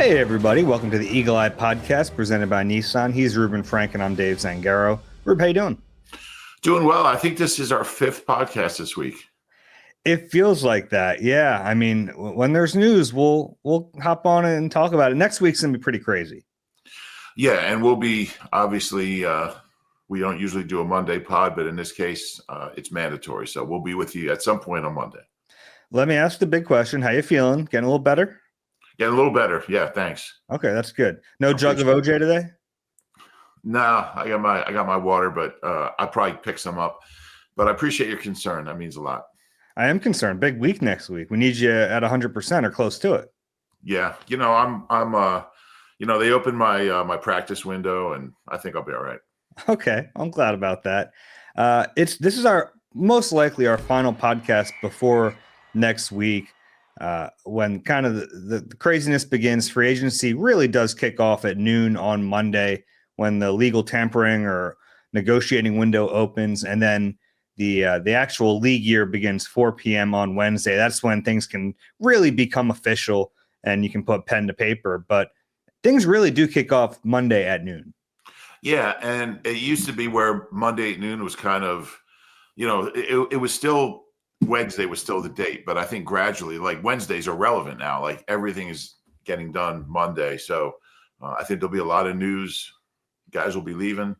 Hey everybody, welcome to the Eagle Eye Podcast presented by Nissan. He's Reuben Frank and I'm Dave Zangaro. Rube, how you doing? Doing well. I think this is our fifth podcast this week. It feels like that. Yeah. I mean, when there's news, we'll hop on and talk about it. Next week's gonna be pretty crazy. Yeah, and we'll be obviously we don't usually do a Monday pod, but in this case, it's mandatory. So we'll be with you at some point on Monday. Let me ask the big question. How you feeling? Getting a little better? Getting a little better. Yeah, thanks. Okay, that's good. No jug of OJ today? No, I got my water, but I probably pick some up. But I appreciate your concern. That means a lot. I am concerned. Big week next week. We need you at 100% or close to it. Yeah, I'm they opened my practice window, and I think I'll be all right. Okay, I'm glad about that. This is our most likely our final podcast before next week, when kind of the craziness begins. Free agency really does kick off at noon on Monday when the legal tampering or negotiating window opens, and then the actual league year begins 4 p.m. on Wednesday. That's when things can really become official and you can put pen to paper. But things really do kick off Monday at noon. Yeah, and it used to be where Monday at noon was kind of, it was still Wednesday was still the date, but I think gradually, like Wednesdays are relevant now. Like everything is getting done Monday, so I think there'll be a lot of news. Guys will be leaving,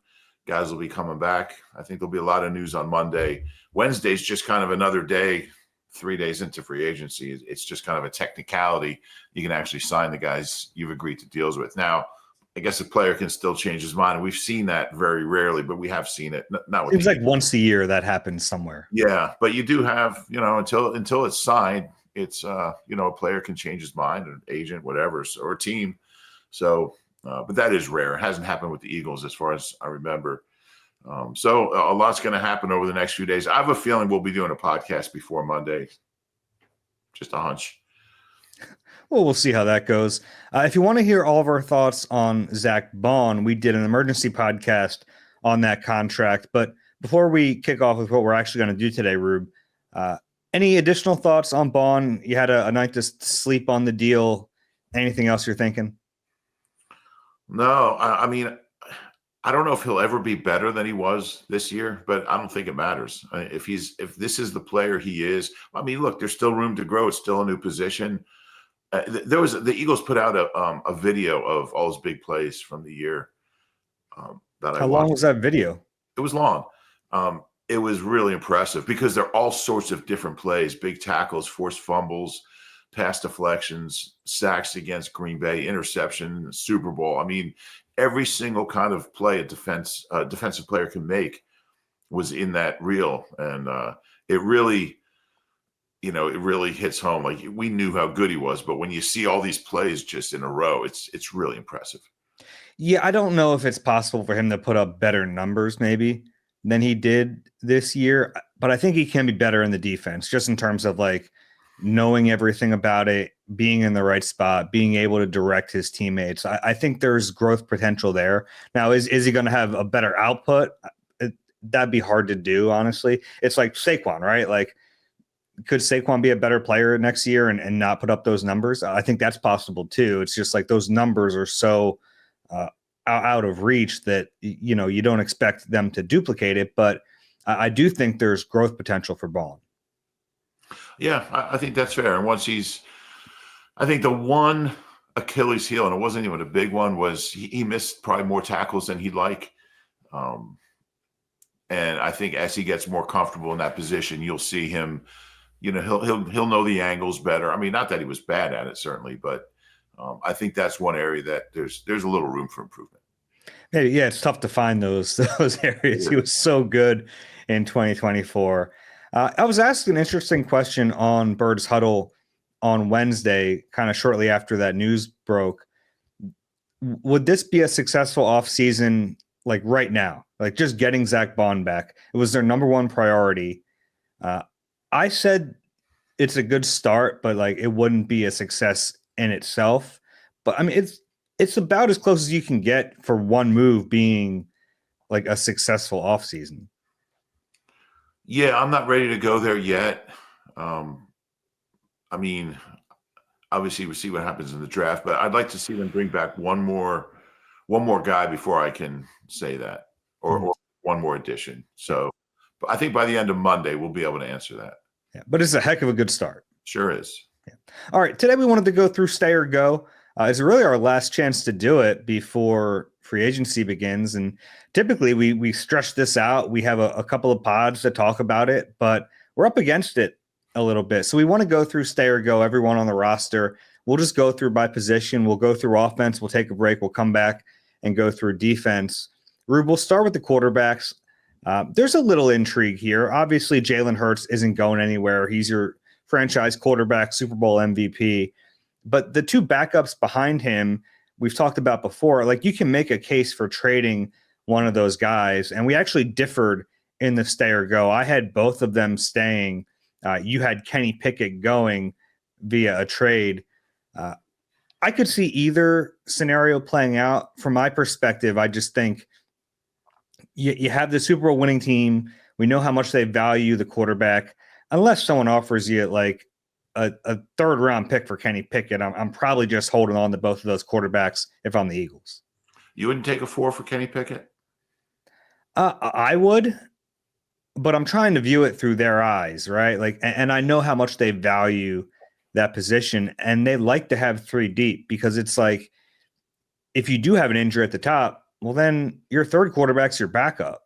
guys will be coming back. I think there'll be a lot of news on Monday. Wednesday's just kind of another day. 3 days into free agency, it's just kind of a technicality. You can actually sign the guys you've agreed to deals with. Now, I guess a player can still change his mind. We've seen that very rarely, but we have seen it. Not with Seems like once a year that happens somewhere. Yeah, but you do have, until it's signed, it's a player can change his mind, an agent, whatever, or a team. So, but that is rare. It hasn't happened with the Eagles as far as I remember. So a lot's going to happen over the next few days. I have a feeling we'll be doing a podcast before Monday. Just a hunch. Well, we'll see how that goes. If you want to hear all of our thoughts on Zack Baun, we did an emergency podcast on that contract. But before we kick off with what we're actually going to do today, Rube, any additional thoughts on Baun? You had a night to sleep on the deal. Anything else you're thinking? No, I mean, I don't know if he'll ever be better than he was this year, but I don't think it matters. If this is the player he is, I mean, look, there's still room to grow. It's still a new position. The Eagles put out a video of all his big plays from the year. How long was that video? It was long. It was really impressive because they're all sorts of different plays: big tackles, forced fumbles, pass deflections, sacks against Green Bay, interception, Super Bowl. I mean, every single kind of play a defensive player can make was in that reel, and it really hits home. Like, we knew how good he was, but when you see all these plays just in a row, it's really impressive. Yeah, I don't know if it's possible for him to put up better numbers maybe than he did this year, but I think he can be better in the defense, just in terms of like knowing everything about it, being in the right spot, being able to direct his teammates. I think there's growth potential there. Now, is he going to have a better output? That'd be hard to do, honestly. It's like Saquon, right? Like, could Saquon be a better player next year and not put up those numbers? I think that's possible too. It's just like those numbers are so out of reach that, you don't expect them to duplicate it. But I do think there's growth potential for Baun. Yeah, I think that's fair. And I think the one Achilles heel, and it wasn't even a big one, was he missed probably more tackles than he'd like. And I think as he gets more comfortable in that position, you'll see him, he'll know the angles better. I mean, not that he was bad at it, certainly, but I think that's one area that there's a little room for improvement. Maybe, yeah, it's tough to find those areas. Yeah. He was so good in 2024. I was asked an interesting question on Bird's Huddle on Wednesday, kind of shortly after that news broke. Would this be a successful offseason, like right now, like just getting Zack Baun back? It was their number one priority. I said it's a good start, but like it wouldn't be a success in itself. But I mean, it's about as close as you can get for one move being like a successful offseason. Yeah, I'm not ready to go there yet. I mean, obviously we'll see what happens in the draft, but I'd like to see them bring back one more guy before I can say that, or one more addition. So, but I think by the end of Monday we'll be able to answer that. Yeah, but it's a heck of a good start. Sure is. Yeah. All right, today we wanted to go through stay or go. It's really our last chance to do it before free agency begins, and typically we stretch this out. We have a couple of pods that talk about it, but we're up against it a little bit. So we want to go through stay or go, everyone on the roster. We'll just go through by position. We'll go through offense. We'll take a break. We'll come back and go through defense. Rube, we'll start with the quarterbacks. There's a little intrigue here. Obviously, Jalen Hurts isn't going anywhere. He's your franchise quarterback, Super Bowl MVP. But the two backups behind him, we've talked about before, like you can make a case for trading one of those guys. And we actually differed in the stay or go. I had both of them staying. You had Kenny Pickett going via a trade. I could see either scenario playing out. From my perspective, I just think you have the Super Bowl winning team. We know how much they value the quarterback. Unless someone offers you like a third round pick for Kenny Pickett, I'm probably just holding on to both of those quarterbacks if I'm the Eagles. You wouldn't take a 4 for Kenny Pickett? I would, but I'm trying to view it through their eyes, right? Like, and I know how much they value that position, and they like to have 3 deep because it's like if you do have an injury at the top, well, then your third quarterback's your backup.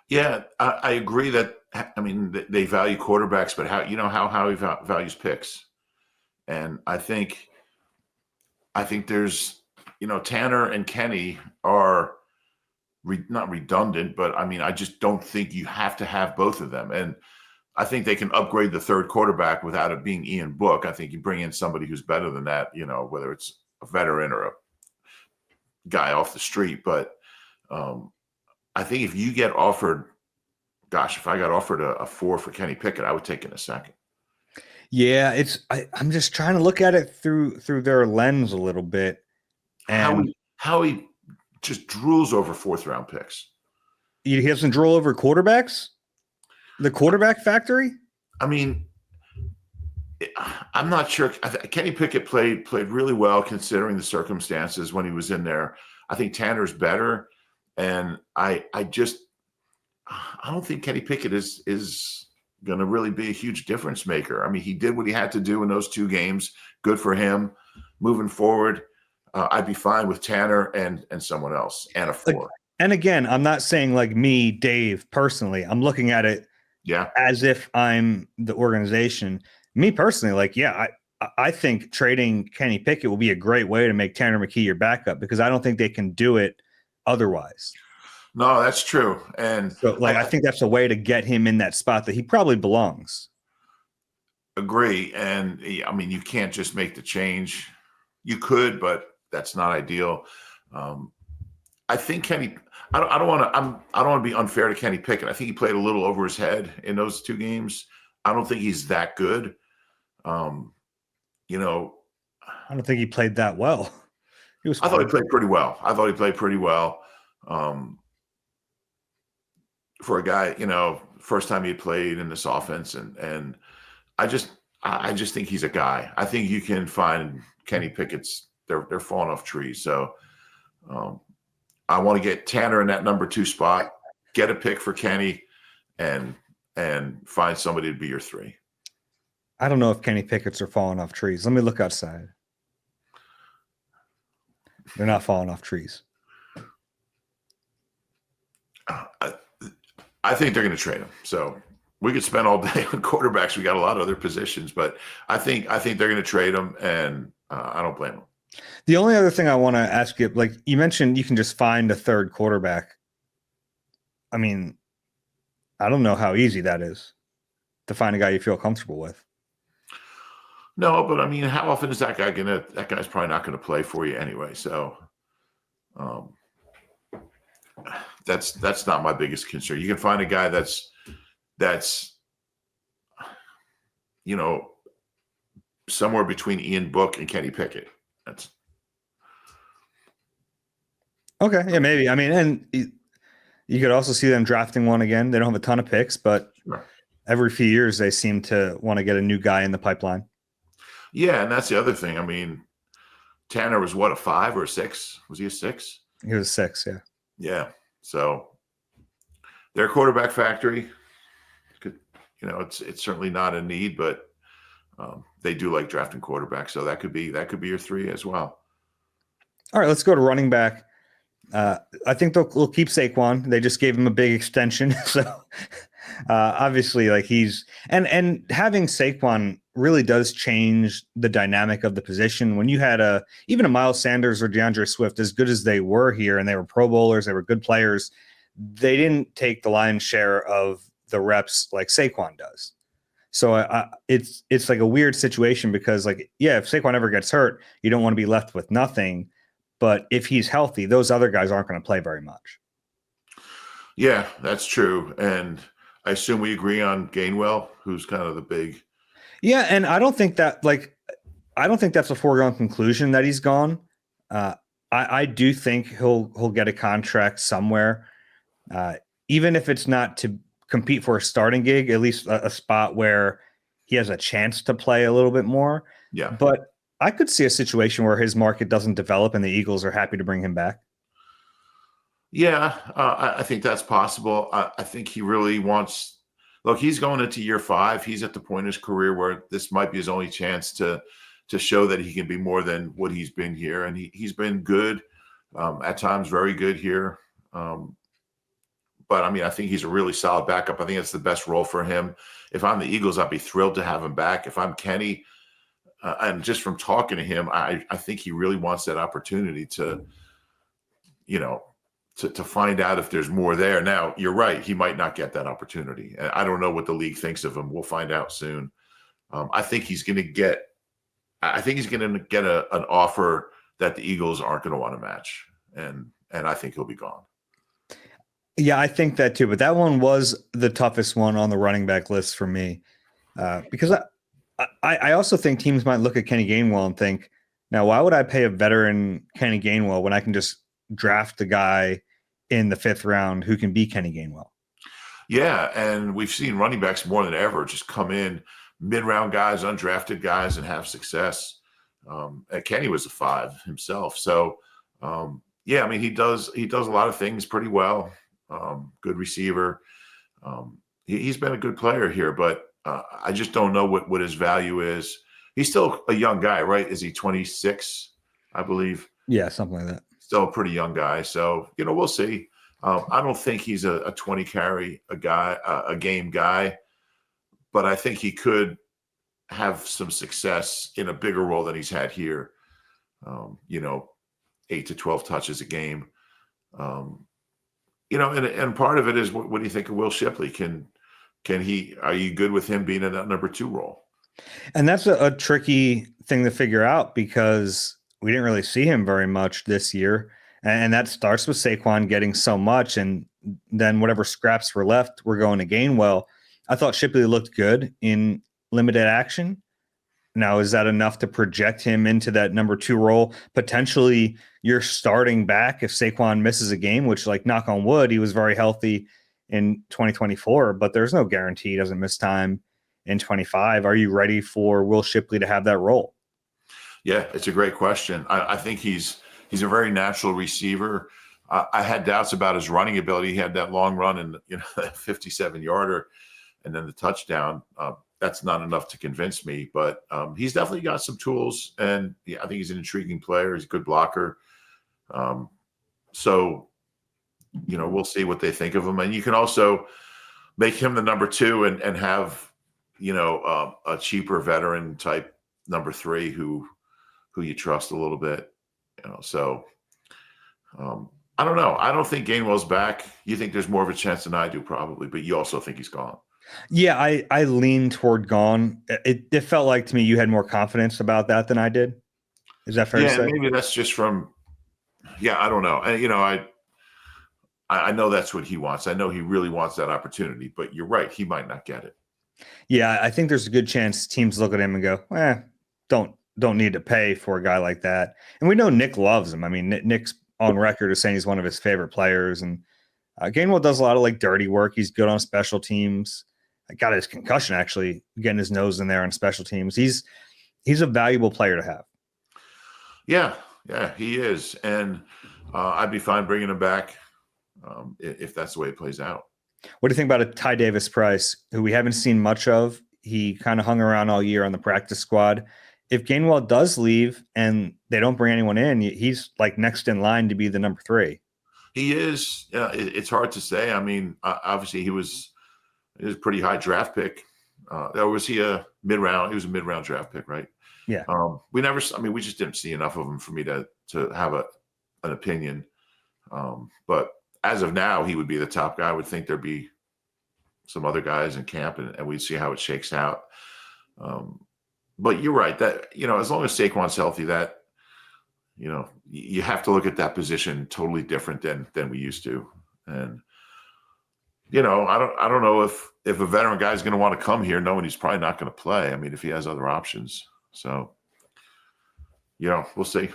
Yeah, I agree that. I mean, they value quarterbacks, but how he values picks, and I think there's Tanner and Kenny are not redundant, but I mean I just don't think you have to have both of them, and I think they can upgrade the third quarterback without it being Ian Book. I think you bring in somebody who's better than that, whether it's a veteran or a guy off the street. But I think if you get offered, gosh, if I got offered a 4 for Kenny Pickett, I would take it in a second. Yeah, I'm just trying to look at it through their lens a little bit. And how he just drools over 4th round picks. He doesn't drool over quarterbacks? The quarterback factory? I mean, I'm not sure. Kenny Pickett played really well considering the circumstances when he was in there. I think Tanner's better, and I don't think Kenny Pickett is going to really be a huge difference maker. I mean, he did what he had to do in those 2 games. Good for him. Moving forward, I'd be fine with Tanner and someone else and a 4. And again, I'm not saying like me, Dave, personally. I'm looking at it as if I'm the organization. Me personally, like, yeah, I think trading Kenny Pickett will be a great way to make Tanner McKee your backup because I don't think they can do it otherwise. No, that's true. And so, like, I think that's a way to get him in that spot that he probably belongs. Agree. And I mean, you can't just make the change. You could, but that's not ideal. I think Kenny. I don't want to be unfair to Kenny Pickett. I think he played a little over his head in those 2 games. I don't think he's that good. I don't think he played that well. I thought he played pretty well. For a guy, first time he played in this offense, and I just think he's a guy. I think you can find Kenny Pickett's. They're falling off trees. So I want to get Tanner in that number 2 spot, get a pick for Kenny, and find somebody to be your 3. I don't know if Kenny Pickett's are falling off trees. Let me look outside. They're not falling off trees. I think they're going to trade him. So we could spend all day on quarterbacks. We got a lot of other positions, but I think they're going to trade him, and I don't blame them. The only other thing I want to ask you, like you mentioned, you can just find a third quarterback. I mean, I don't know how easy that is to find a guy you feel comfortable with. No, but I mean, how often is that guy that guy's probably not going to play for you anyway. So that's not my biggest concern. You can find a guy that's somewhere between Ian Book and Kenny Pickett. That's okay. Yeah, maybe. I mean, and you could also see them drafting one again. They don't have a ton of picks, but every few years they seem to want to get a new guy in the pipeline. Yeah, and that's the other thing. I mean, Tanner was what, a 5 or a 6? Was he a 6? He was 6, yeah. Yeah. So their quarterback factory could, it's certainly not a need, but they do like drafting quarterbacks, so that could be your 3 as well. All right, let's go to running back. I think they'll keep Saquon. They just gave him a big extension, so obviously, like he's and having Saquon really does change the dynamic of the position. When you had even a Miles Sanders or DeAndre Swift, as good as they were here, and they were Pro Bowlers, they were good players, they didn't take the lion's share of the reps like Saquon does. So it's like a weird situation because, like, yeah, if Saquon ever gets hurt, you don't want to be left with nothing. But if he's healthy, those other guys aren't going to play very much. Yeah, that's true. And I assume we agree on Gainwell, who's kind of the big. Yeah, and I don't think that's a foregone conclusion that he's gone. I do think he'll get a contract somewhere, even if it's not to compete for a starting gig, at least a spot where he has a chance to play a little bit more. Yeah. But I could see a situation where his market doesn't develop and the Eagles are happy to bring him back. Yeah, I think that's possible. I think he really wants. Look, he's going into year 5. He's at the point in his career where this might be his only chance to show that he can be more than what he's been here, and he's been good at times, very good here. But I mean, I think he's a really solid backup. I think it's the best role for him. If I'm the Eagles, I'd be thrilled to have him back. If I'm Kenny. And just from talking to him, I think he really wants that opportunity to find out if there's more there. Now, you're right. He might not get that opportunity. And I don't know what the league thinks of him. We'll find out soon. I think he's going to get an offer that the Eagles aren't going to want to match. And I think he'll be gone. Yeah, I think that too. But that one was the toughest one on the running back list for me because I also think teams might look at Kenny Gainwell and think, now, why would I pay a veteran Kenny Gainwell when I can just draft the guy in the 5th round who can be Kenny Gainwell? Yeah, and we've seen running backs more than ever just come in, mid-round guys, undrafted guys, and have success. And Kenny was a 5 himself. So, yeah, I mean, he does a lot of things pretty well. Good receiver. He's been a good player here, but I just don't know what his value is. He's still a young guy, right? Is he 26, I believe? Yeah, something like that. Still a pretty young guy. So, we'll see. I don't think he's a 20 carry a game guy, but I think he could have some success in a bigger role than he's had here. 8 to 12 touches a game. And part of it is what do you think of Will Shipley? Are you good with him being in that number 2 role? And that's a tricky thing to figure out because we didn't really see him very much this year. And that starts with Saquon getting so much. And then whatever scraps were left, we're going to Gainwell. I thought Shipley looked good in limited action. Now, is that enough to project him into that number 2 role? Potentially you're starting back if Saquon misses a game, which, like, knock on wood, he was very healthy in 2024, but there's no guarantee he doesn't miss time in 25. Are you ready for Will Shipley to have that role? Yeah, it's a great question. I think he's a very natural receiver. I had doubts about his running ability. He had that long run and that 57-yarder and then the touchdown. That's not enough to convince me, but he's definitely got some tools, and I think he's an intriguing player. He's a good blocker. So, we'll see what they think of him. And you can also make him the number 2 and have, a cheaper veteran type number 3 who you trust a little bit, So I don't know. I don't think Gainwell's back. You think there's more of a chance than I do, probably, but you also think he's gone. Yeah, I lean toward gone. It felt like to me you had more confidence about that than I did. Is that fair to say? Yeah, maybe that's just from. Yeah, I don't know. And I know that's what he wants. I know he really wants that opportunity, but you're right. He might not get it. Yeah, I think there's a good chance teams look at him and go, don't need to pay for a guy like that. And we know Nick loves him. I mean, Nick's on record as saying he's one of his favorite players. And Gainwell does a lot of like dirty work. He's good on special teams. I got his concussion actually, getting his nose in there on special teams. He's he's a valuable player to have. Yeah, he is, and I'd be fine bringing him back if that's the way it plays out. What do you think about a Ty Davis Price, who we haven't seen much of? He kind of hung around all year on the practice squad. If Gainwell does leave and they don't bring anyone in, he's like next in line to be the number 3. He is. It's hard to say. I mean, obviously he was a pretty high draft pick. Or was he a mid-round? He was a mid-round draft pick, right? Yeah. We just didn't see enough of him for me to have an opinion. But as of now, he would be the top guy. I would think there'd be some other guys in camp, and we'd see how it shakes out. But you're right that, as long as Saquon's healthy, that, you have to look at that position totally different than we used to. And, I don't know if a veteran guy is going to want to come here knowing he's probably not going to play. I mean, if he has other options. So, we'll see.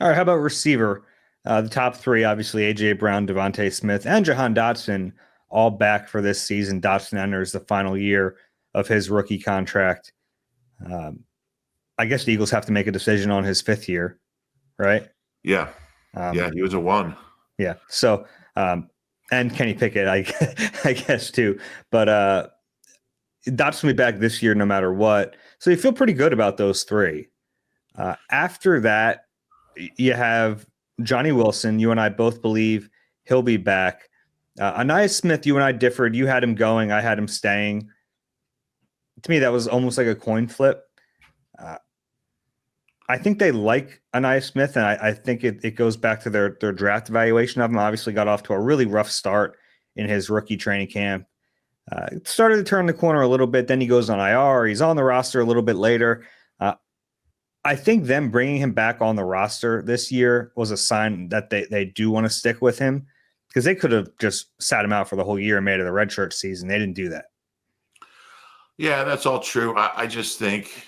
All right. How about receiver? The top 3, obviously, A.J. Brown, Devontae Smith, and Jahan Dotson, all back for this season. Dotson enters the final year of his rookie contract. I guess the Eagles have to make a decision on his 5th year, right? Yeah. He was a 1. Yeah. So, and Kenny Pickett, I guess, too. But Dotson will be back this year no matter what. So you feel pretty good about those 3. After that, you have Johnny Wilson. You and I both believe he'll be back. Anais Smith, you and I differed. You had him going. I had him staying. To me, that was almost like a coin flip. I think they like Anais Smith, and I think it goes back to their draft evaluation of him. Obviously got off to a really rough start in his rookie training camp. Started to turn the corner a little bit. Then he goes on IR. He's on the roster a little bit later. I think them bringing him back on the roster this year was a sign that they do want to stick with him, because they could have just sat him out for the whole year and made it a redshirt season. They didn't do that. Yeah, that's all true. I just think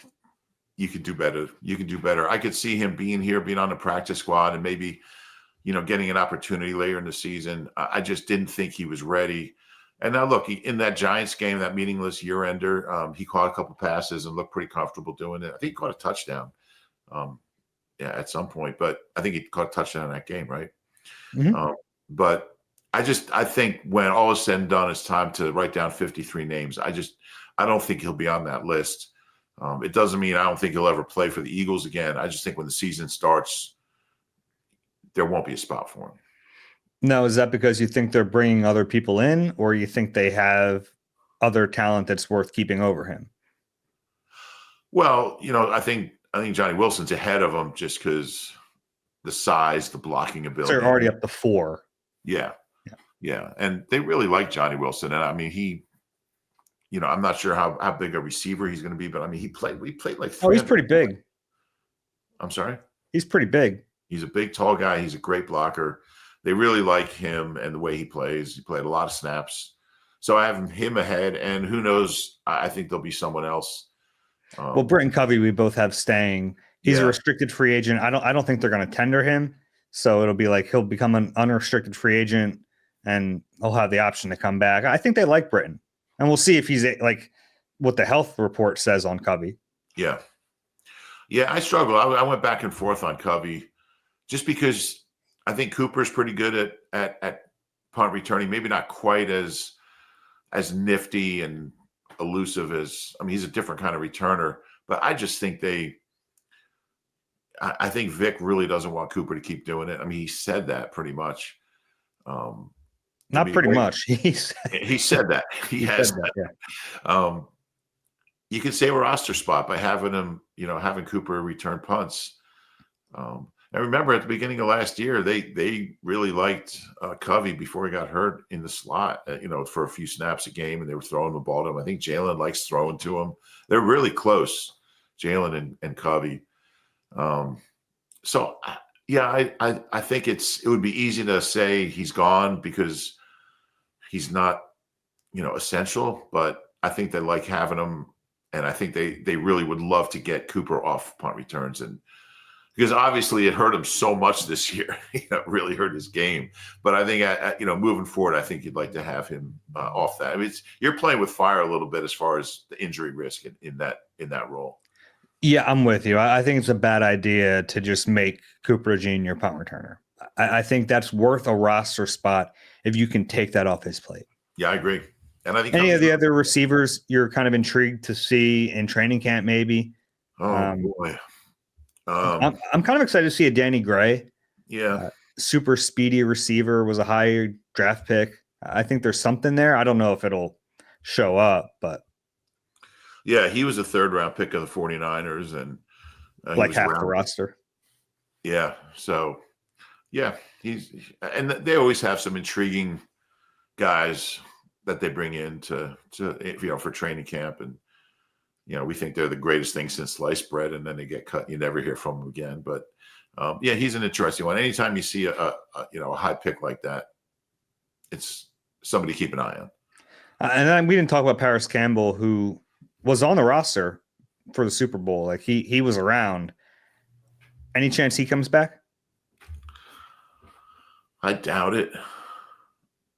you could do better. You can do better. I could see him being here, being on the practice squad, and maybe, getting an opportunity later in the season. I just didn't think he was ready. And now look, in that Giants game, that meaningless year-ender, he caught a couple passes and looked pretty comfortable doing it. I think he caught a touchdown. At some point, but I think he caught a touchdown in that game, right? Mm-hmm. But I think when all is said and done, it's time to write down 53 names. I don't think he'll be on that list. It doesn't mean I don't think he'll ever play for the Eagles again. I just think when the season starts, there won't be a spot for him. Now, is that because you think they're bringing other people in, or you think they have other talent that's worth keeping over him? Well, I think Johnny Wilson's ahead of him just because the size, the blocking ability. So they're already up to 4. Yeah. And they really like Johnny Wilson. And I mean, he, I'm not sure how big a receiver he's going to be, but I mean, we played like. Oh, he's pretty big. I'm sorry? He's pretty big. He's a big, tall guy. He's a great blocker. They really like him and the way he plays. He played a lot of snaps. So I have him ahead, and who knows? I think there'll be someone else. Well, Britton Covey, we both have staying. He's a restricted free agent. I don't think they're going to tender him. So it'll be like he'll become an unrestricted free agent, and he'll have the option to come back. I think they like Britton, and we'll see if he's like what the health report says on Covey. Yeah, I struggle. I went back and forth on Covey just because I think Cooper's pretty good at punt returning. Maybe not quite as nifty and elusive as, he's a different kind of returner, but I just think I think Vic really doesn't want Cooper to keep doing it. I mean, he said that pretty much. Not pretty much. He said that. He has that. Yeah. You can save a roster spot by having him, having Cooper return punts. And remember, at the beginning of last year, they really liked Covey before he got hurt in the slot, for a few snaps a game, and they were throwing the ball to him. I think Jalen likes throwing to him. They're really close, Jalen and Covey. So, I think it would be easy to say he's gone because he's not, essential, but I think they like having him, and I think they really would love to get Cooper off punt returns, and because obviously it hurt him so much this year. It really hurt his game. But I think, moving forward, I think you'd like to have him off that. I mean, you're playing with fire a little bit as far as the injury risk in that role. Yeah, I'm with you. I think it's a bad idea to just make Cooper Jean your punt returner. I think that's worth a roster spot if you can take that off his plate. Yeah, I agree. And I think Any of companies the other receivers you're kind of intrigued to see in training camp, maybe? oh Um, boy. I'm kind of excited to see a Danny Gray, Yeah. super speedy receiver, was a high draft pick. I think there's something there. I don't know if it'll show up, but Yeah, he was a third round pick of the 49ers, and he like was half the around. roster. Yeah. So yeah, and they always have some intriguing guys that they bring in to for training camp, and we think they're the greatest thing since sliced bread, and then they get cut. And you never hear from them again. But yeah, he's an interesting one. Anytime you see a high pick like that, it's somebody to keep an eye on. And then we didn't talk about Paris Campbell, who was on the roster for the Super Bowl. Like he was around. Any chance he comes back? I doubt it.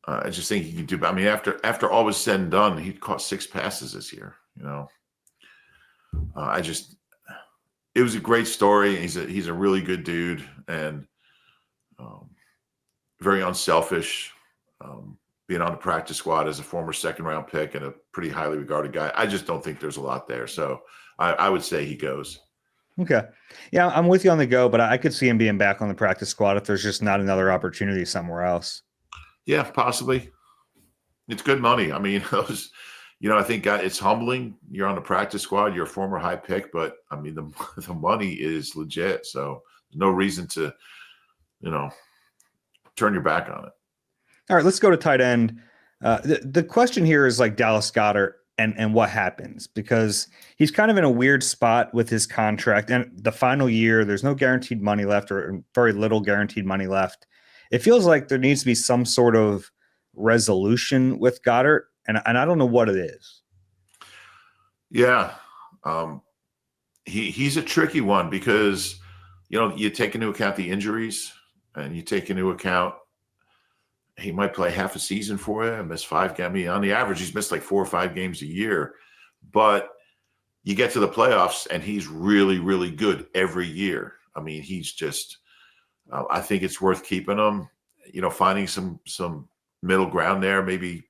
I just think he can do. I mean, after all was said and done, he caught 6 passes this year. It was a great story. He's a really good dude, and very unselfish. Being on the practice squad as a former second round pick and a pretty highly regarded guy, I just don't think there's a lot there. So I would say he goes. Okay. Yeah, I'm with you on the go, but I could see him being back on the practice squad if there's just not another opportunity somewhere else. Yeah, possibly. It's good money. I mean, I think it's humbling. You're on the practice squad. You're a former high pick, but I mean, the money is legit. So there's no reason to, turn your back on it. All right, let's go to tight end. The question here is like Dallas Goedert and what happens, because he's kind of in a weird spot with his contract and the final year. There's no guaranteed money left, or very little guaranteed money left. It feels like there needs to be some sort of resolution with Goddard, and I don't know what it is. Yeah. He's a tricky one because, you take into account the injuries, and you take into account he might play half a season for you and miss 5 games. I mean, on the average, he's missed like 4 or 5 games a year. But you get to the playoffs, and he's really, really good every year. I mean, he's just I think it's worth keeping him, finding some middle ground there. Maybe,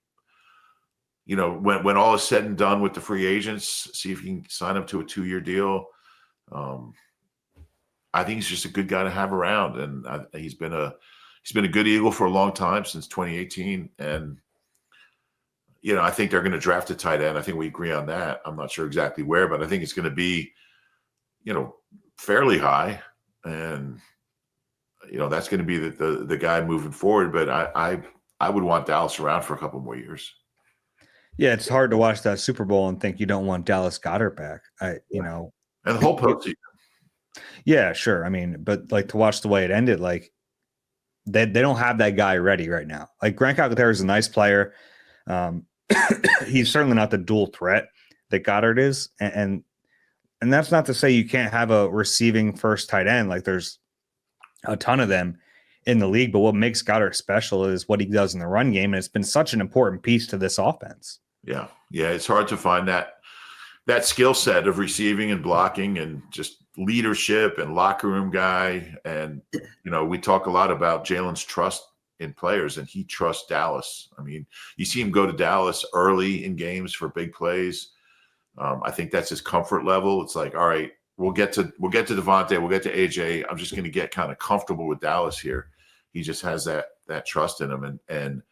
when all is said and done with the free agents, see if you can sign him to a 2-year deal. I think he's just a good guy to have around, and he's been a good Eagle for a long time, since 2018. And, I think they're going to draft a tight end. I think we agree on that. I'm not sure exactly where, but I think it's going to be, fairly high. And, that's going to be the guy moving forward. But I would want Dallas around for a couple more years. Yeah, it's hard to watch that Super Bowl and think you don't want Dallas Goedert back. And the whole postseason. Yeah, sure. I mean, but like to watch the way it ended, like they don't have that guy ready right now. Like Grant Calcaterra is a nice player. He's certainly not the dual threat that Goddard is, and that's not to say you can't have a receiving first tight end. Like there's a ton of them in the league, but what makes Goddard special is what he does in the run game, and it's been such an important piece to this offense. Yeah, it's hard to find that skill set of receiving and blocking and just leadership and locker room guy. And, we talk a lot about Jalen's trust in players, and he trusts Dallas. I mean, you see him go to Dallas early in games for big plays. I think that's his comfort level. It's like, all right, we'll get to Devontae, we'll get to AJ. I'm just going to get kind of comfortable with Dallas here. He just has that trust in him, and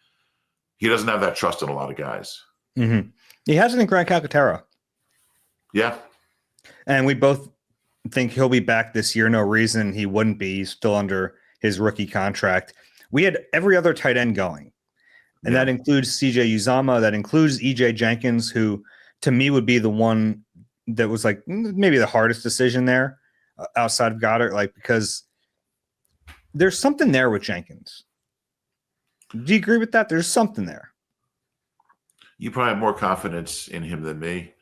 he doesn't have that trust in a lot of guys. Mm-hmm. He hasn't in Grant Calcaterra. Yeah. And we both think he'll be back this year. No reason he wouldn't be. He's still under his rookie contract. We had every other tight end going, and that includes CJ Uzama. That includes EJ Jenkins, who to me would be the one that was like maybe the hardest decision there outside of Goddard, like because there's something there with Jenkins. Do you agree with that? There's something there. You probably have more confidence in him than me.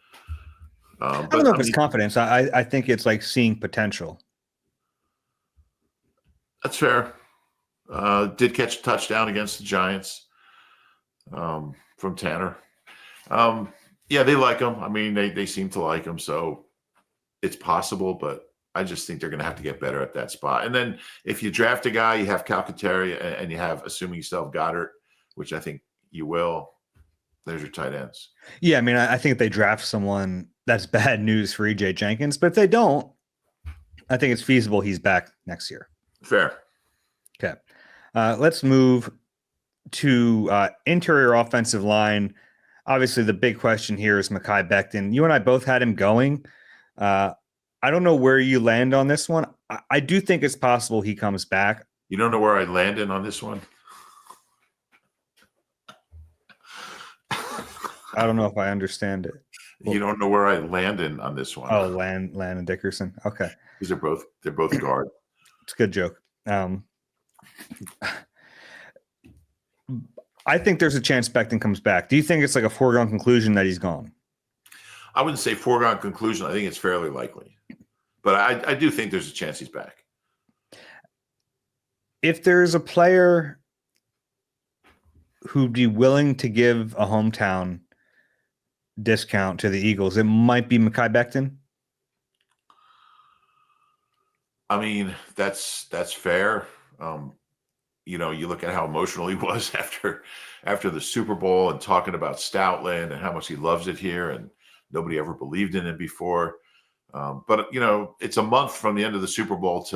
I don't know if it's confidence. I think it's like seeing potential. That's fair. Did catch a touchdown against the Giants from Tanner. Yeah, they like him. I mean, they seem to like him. So, it's possible, but I just think they're going to have to get better at that spot. And then if you draft a guy, you have Calcaterra and you have, assuming you still have Goddard, which I think you will, there's your tight ends. Yeah, I mean, I think if they draft someone, that's bad news for EJ Jenkins. But if they don't, I think it's feasible he's back next year. Fair. Okay. Let's move to interior offensive line. Obviously, the big question here is Mekhi Becton. You and I both had him going. I don't know where you land on this one. I do think it's possible he comes back. You don't know where I landed on this one? I don't know if I understand it. You don't know where I landed on this one? Oh, Landon Dickerson. Okay. These are they're both guard. It's a good joke. I think there's a chance Becton comes back. Do you think it's like a foregone conclusion that he's gone? I wouldn't say foregone conclusion. I think it's fairly likely. But I do think there's a chance he's back. If there's a player who'd be willing to give a hometown discount to the Eagles, it might be Mekhi Becton. I mean, that's fair. You look at how emotional he was after the Super Bowl and talking about Stoutland and how much he loves it here, and nobody ever believed in him before. But it's a month from the end of the Super Bowl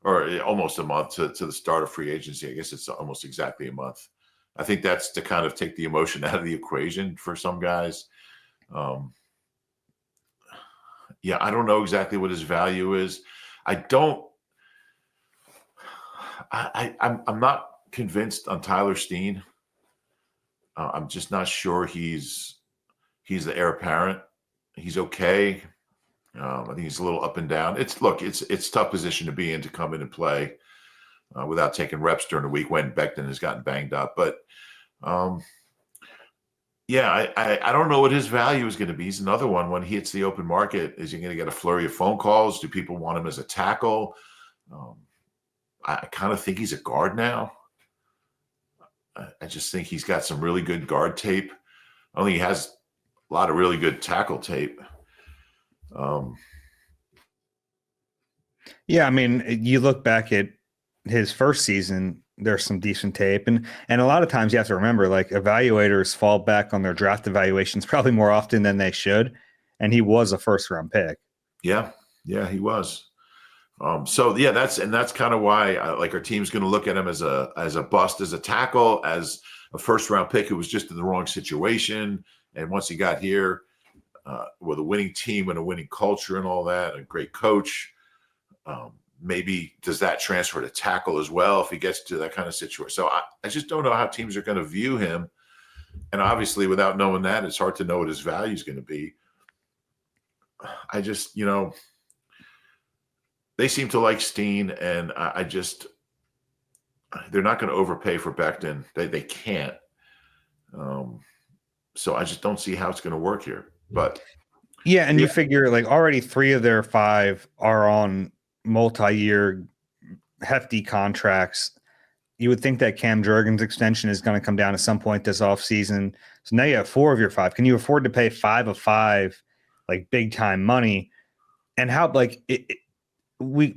or almost a month to the start of free agency. I guess it's almost exactly a month. I think that's to kind of take the emotion out of the equation for some guys. I don't know exactly what his value is. I'm not convinced on Tyler Steen. I'm just not sure he's the heir apparent. He's okay. I think he's a little up and down. It's a tough position to be in, to come in and play without taking reps during the week when Becton has gotten banged up. But I don't know what his value is going to be. He's another one. When he hits the open market, is he going to get a flurry of phone calls? Do people want him as a tackle? I kind of think he's a guard now. I just think he's got some really good guard tape. I think he has a lot of really good tackle tape. I mean, you look back at his first season, there's some decent tape. And a lot of times you have to remember, like, evaluators fall back on their draft evaluations probably more often than they should. And he was a first round pick. Yeah, he was. That's kind of why our team's going to look at him as a bust, as a tackle, as a first round pick who was just in the wrong situation. And once he got here with a winning team and a winning culture and all that, a great coach, maybe does that transfer to tackle as well if he gets to that kind of situation? So I just don't know how teams are going to view him. And obviously, without knowing that, it's hard to know what his value is going to be. I just, they seem to like Steen, and they're not going to overpay for Becton. They can't. So I just don't see how it's going to work here. But you figure, like, already 3 of their 5 are on multi-year hefty contracts. You would think that Cam Jurgens' extension is going to come down at some point this offseason. So now you have 4 of your 5. Can you afford to pay 5 of 5, like, big time money? And how, like, we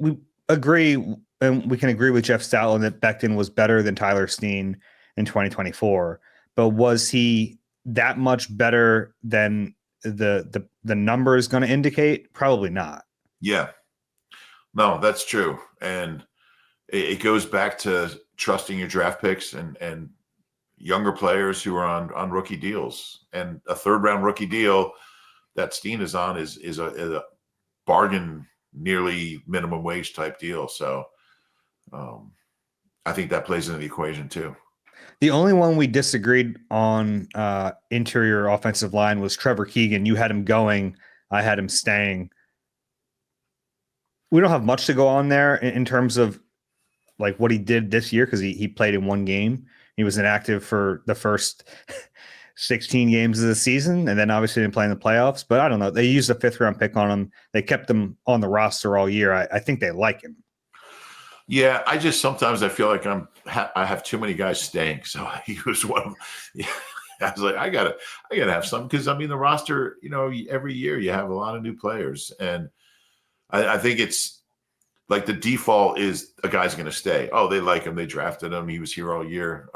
agree, and we can agree with Jeff Stoutland that Becton was better than Tyler Steen in 2024. But was he that much better than the number is going to indicate? Probably not. Yeah. No, that's true. And it goes back to trusting your draft picks and younger players who are on rookie deals. And a 3rd-round rookie deal that Steen is on is a bargain, nearly minimum wage type deal. So I think that plays into the equation too. The only one we disagreed on interior offensive line was Trevor Keegan. You had him going. I had him staying. We don't have much to go on there in terms of, like, what he did this year, because he played in 1 game. He was inactive for the first 16 games of the season, and then obviously didn't play in the playoffs. But I don't know. They used a 5th-round pick on him. They kept him on the roster all year. I think they like him. Yeah, sometimes I feel like I have too many guys staying. So he was one of them. I was like, I gotta have some, because I mean the roster, every year you have a lot of new players, and I think it's like the default is a guy's going to stay. Oh, they like him, they drafted him, he was here all year.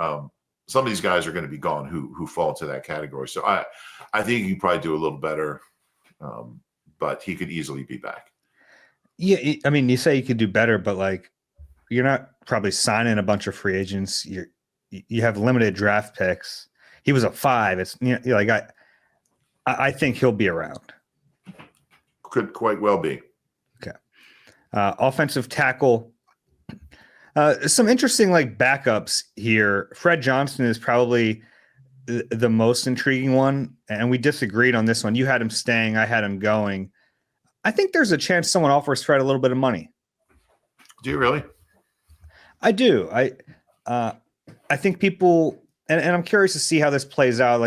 Some of these guys are going to be gone who fall into that category. So I think he could probably do a little better, but he could easily be back. Yeah, I mean, you say you could do better, but like, you're not probably signing a bunch of free agents. You have limited draft picks. He was a 5. It's like I think he'll be around. Could quite well be. Okay. Offensive tackle. Some interesting like backups here. Fred Johnson is probably the most intriguing one, and we disagreed on this one. You had him staying, I had him going. I think there's a chance someone offers Fred a little bit of money. Do you really? I do. I think people, and I'm curious to see how this plays out.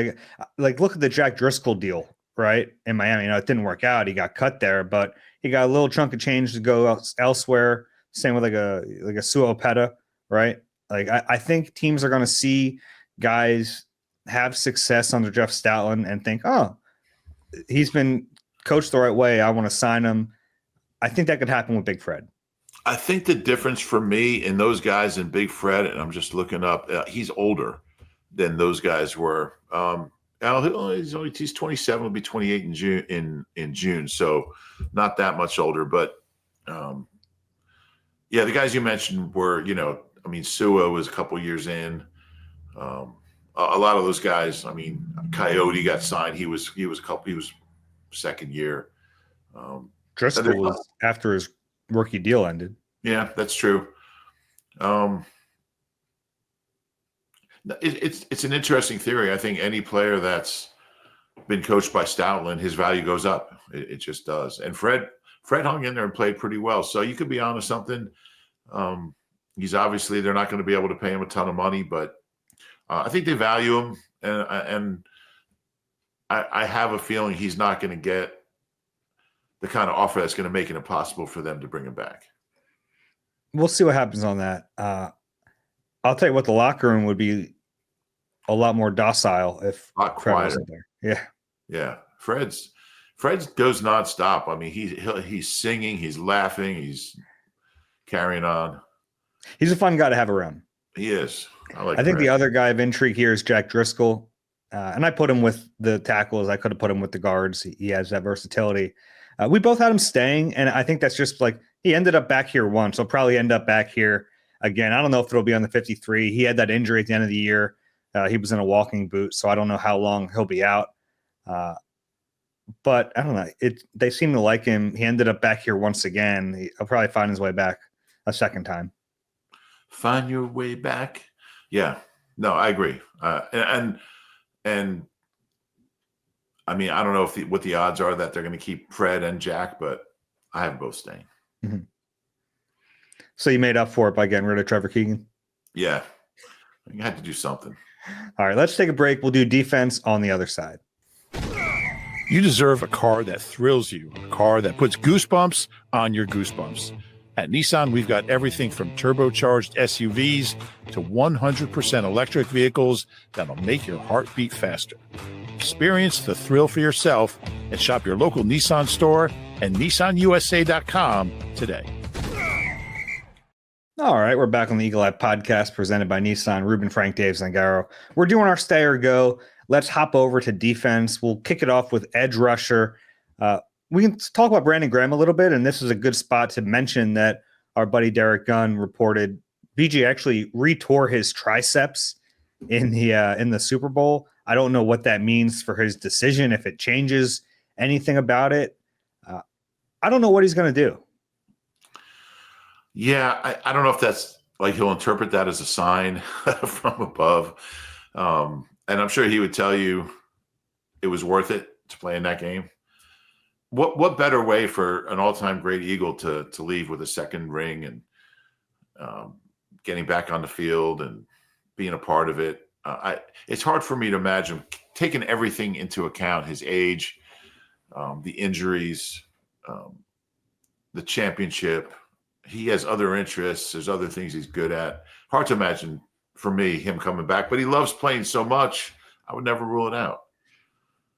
Like look at the Jack Driscoll deal, right? In Miami, it didn't work out. He got cut there, but he got a little chunk of change to go elsewhere. Same with like a Sua Opeta, right? Like I think teams are going to see guys have success under Jeff Stoutland and think, oh, he's been coached the right way, I want to sign him. I think that could happen with Big Fred. I think the difference for me in those guys and Big Fred, and I'm just looking up, he's older than those guys were. He's 27, will be 28 in June, so not that much older. But yeah, the guys you mentioned were, Sua was a couple years in. A lot of those guys, Coyote got signed. He was second year. Driscoll was after his rookie deal ended. Yeah, that's true. It's an interesting theory. I think any player that's been coached by Stoutland, his value goes up. It just does. And Fred hung in there and played pretty well. So you could be onto something. He's obviously, they're not going to be able to pay him a ton of money, but I think they value him. And I have a feeling he's not going to get the kind of offer that's going to make it impossible for them to bring him back. We'll see what happens on that. I'll tell you what, the locker room would be a lot more docile if Fred wasn't there. Yeah. Yeah. Fred goes nonstop. I mean, he's singing, he's laughing, he's carrying on. He's a fun guy to have around. He is. I think the other guy of intrigue here is Jack Driscoll. And I put him with the tackles. I could have put him with the guards. He has that versatility. We both had him staying, and I think that's just like he ended up back here once. He'll probably end up back here again. I don't know if it'll be on the 53. He had that injury at the end of the year. He was in a walking boot, so I don't know how long he'll be out. But I don't know. They seem to like him. He ended up back here once again. He'll probably find his way back a second time. Find your way back. Yeah. No, I agree. And I mean, I don't know what the odds are that they're going to keep Fred and Jack, but I have both staying. Mm-hmm. So you made up for it by getting rid of Trevor Keegan? Yeah. You had to do something. All right, let's take a break. We'll do defense on the other side. You deserve a car that thrills you, a car that puts goosebumps on your goosebumps. At Nissan, we've got everything from turbocharged SUVs to 100% electric vehicles that'll make your heart beat faster. Experience the thrill for yourself and shop your local Nissan store and nissanusa.com today. All right, we're back on the Eagle Eye Podcast presented by Nissan. Reuben Frank, Dave Zangaro. We're doing our stay or go. Let's hop over to defense. We'll kick it off with edge rusher. We can talk about Brandon Graham a little bit, and this is a good spot to mention that our buddy Derek Gunn reported BG actually retore his triceps in the Super Bowl. I don't know what that means for his decision, if it changes anything about it. I don't know what he's going to do. Yeah, I don't know if that's like he'll interpret that as a sign from above. And I'm sure he would tell you it was worth it to play in that game. What better way for an all-time great Eagle to leave with a second ring and getting back on the field and being a part of it? It's hard for me to imagine taking everything into account, his age, the injuries, the championship. He has other interests. There's other things he's good at. Hard to imagine for me him coming back, but he loves playing so much. I would never rule it out.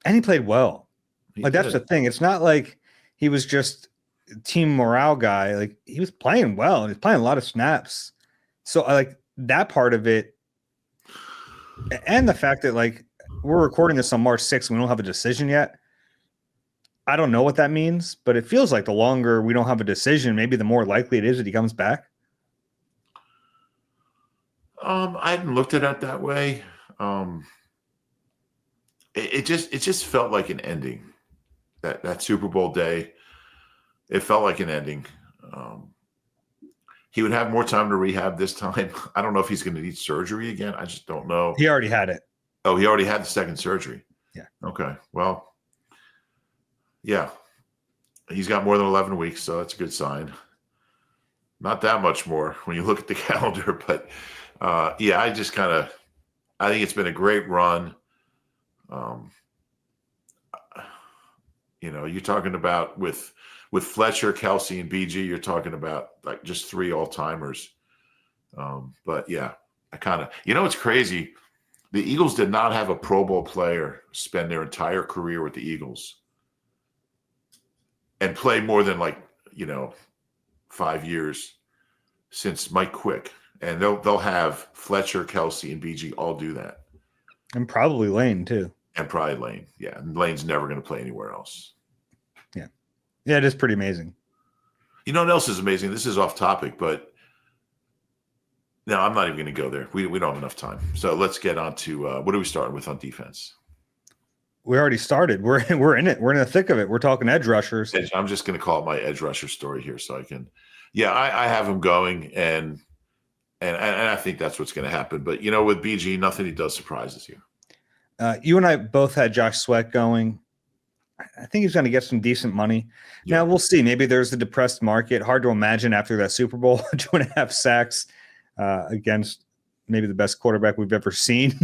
And he played well. That's the did. thing. It's not like he was just a team morale guy. Like, he was playing well, and he was playing a lot of snaps. So I like that part of it. And the fact that, like, we're recording this on March 6th and we don't have a decision yet. I don't know what that means, but it feels like the longer we don't have a decision, maybe the more likely it is that he comes back. I hadn't looked at it that way. It just felt like an ending. That Super Bowl day, it felt like an ending. He would have more time to rehab this time. I don't know if he's going to need surgery again. I just don't know. He already had it. Oh, he already had the second surgery. Yeah. Okay. Well, yeah. He's got more than 11 weeks, so that's a good sign. Not that much more when you look at the calendar, but yeah, I think it's been a great run. You're talking about with Fletcher, Kelsey, and BG, you're talking about like just 3 all-timers. But yeah, it's crazy. The Eagles did not have a Pro Bowl player spend their entire career with the Eagles and play more than 5 years since Mike Quick. And they'll have Fletcher, Kelsey, and BG all do that. And probably Lane too. And probably Lane. Yeah. And Lane's never going to play anywhere else. Yeah. Yeah, it is pretty amazing. You know what else is amazing? This is off topic, but no, I'm not even going to go there. We don't have enough time. So let's get on to what are we starting with on defense? We already started. We're in it. We're in the thick of it. We're talking edge rushers. I'm just going to call it my edge rusher story here so I can – yeah, I have him going, and I think that's what's going to happen. But, with BG, nothing he does surprises you. You and I both had Josh Sweat going. I think he's going to get some decent money. Yeah. Now, we'll see. Maybe there's a depressed market. Hard to imagine after that Super Bowl, 2.5 sacks against maybe the best quarterback we've ever seen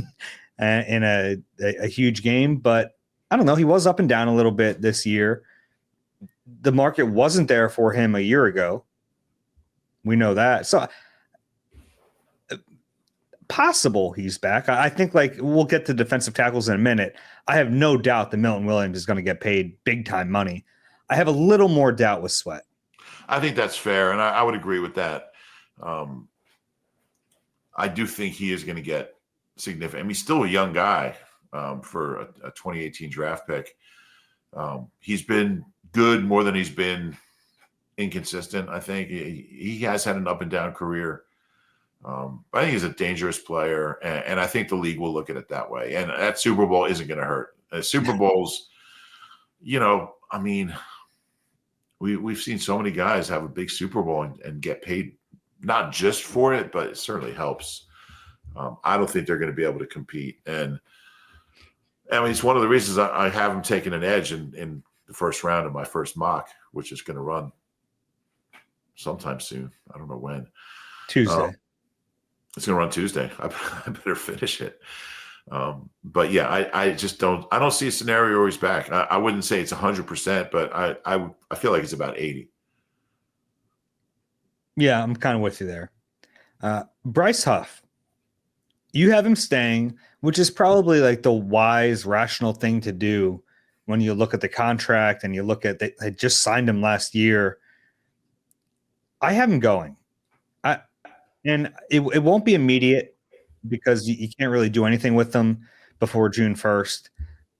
in a huge game. But I don't know. He was up and down a little bit this year. The market wasn't there for him a year ago. We know that. So possible he's back. I think we'll get to defensive tackles in a minute. I have no doubt that Milton Williams is going to get paid big time money. I have a little more doubt with Sweat. I think that's fair, and I would agree with that. I do think he is going to get significant. I mean, he's still a young guy for a 2018 draft pick. He's been good more than he's been inconsistent. I think he has had an up and down career. I think he's a dangerous player, and I think the league will look at it that way. And that Super Bowl isn't going to hurt. Super Bowls, I mean, we've seen so many guys have a big Super Bowl and get paid not just for it, but it certainly helps. I don't think they're going to be able to compete. And I mean, it's one of the reasons I have him taking an edge in the first round of my first mock, which is going to run sometime soon. I don't know when. Tuesday. It's going to run Tuesday. I better finish it. But yeah, I don't see a scenario where he's back. I wouldn't say it's 100%, but I feel like it's about 80. Yeah, I'm kind of with you there. Bryce Huff, you have him staying, which is probably like the wise, rational thing to do when you look at the contract and you look at they just signed him last year. I have him going. And it won't be immediate because you can't really do anything with them before June 1st.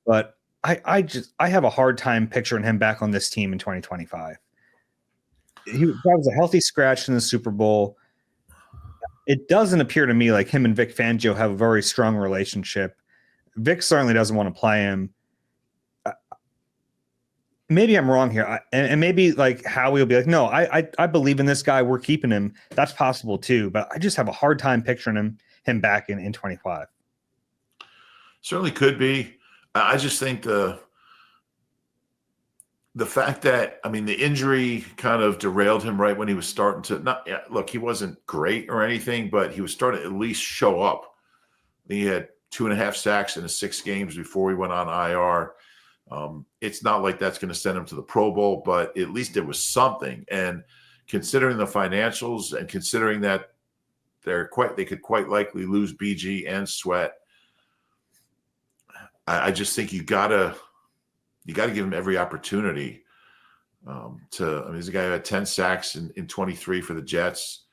But I have a hard time picturing him back on this team in 2025. He was a healthy scratch in the Super Bowl. It doesn't appear to me like him and Vic Fangio have a very strong relationship. Vic certainly doesn't want to play him. Maybe I'm wrong here. And maybe Howie will be like, no, I believe in this guy. We're keeping him. That's possible too. But I just have a hard time picturing him back in 25. Certainly could be. I just think the fact that, I mean, the injury kind of derailed him right when he was starting to look, he wasn't great or anything, but he was starting to at least show up. He had 2.5 sacks in his 6 games before he went on IR. It's not like that's going to send him to the Pro Bowl, but at least it was something. And considering the financials and considering that they could quite likely lose BG and Sweat, I just think you gotta give him every opportunity. He's a guy who had 10 sacks in 23 for the Jets.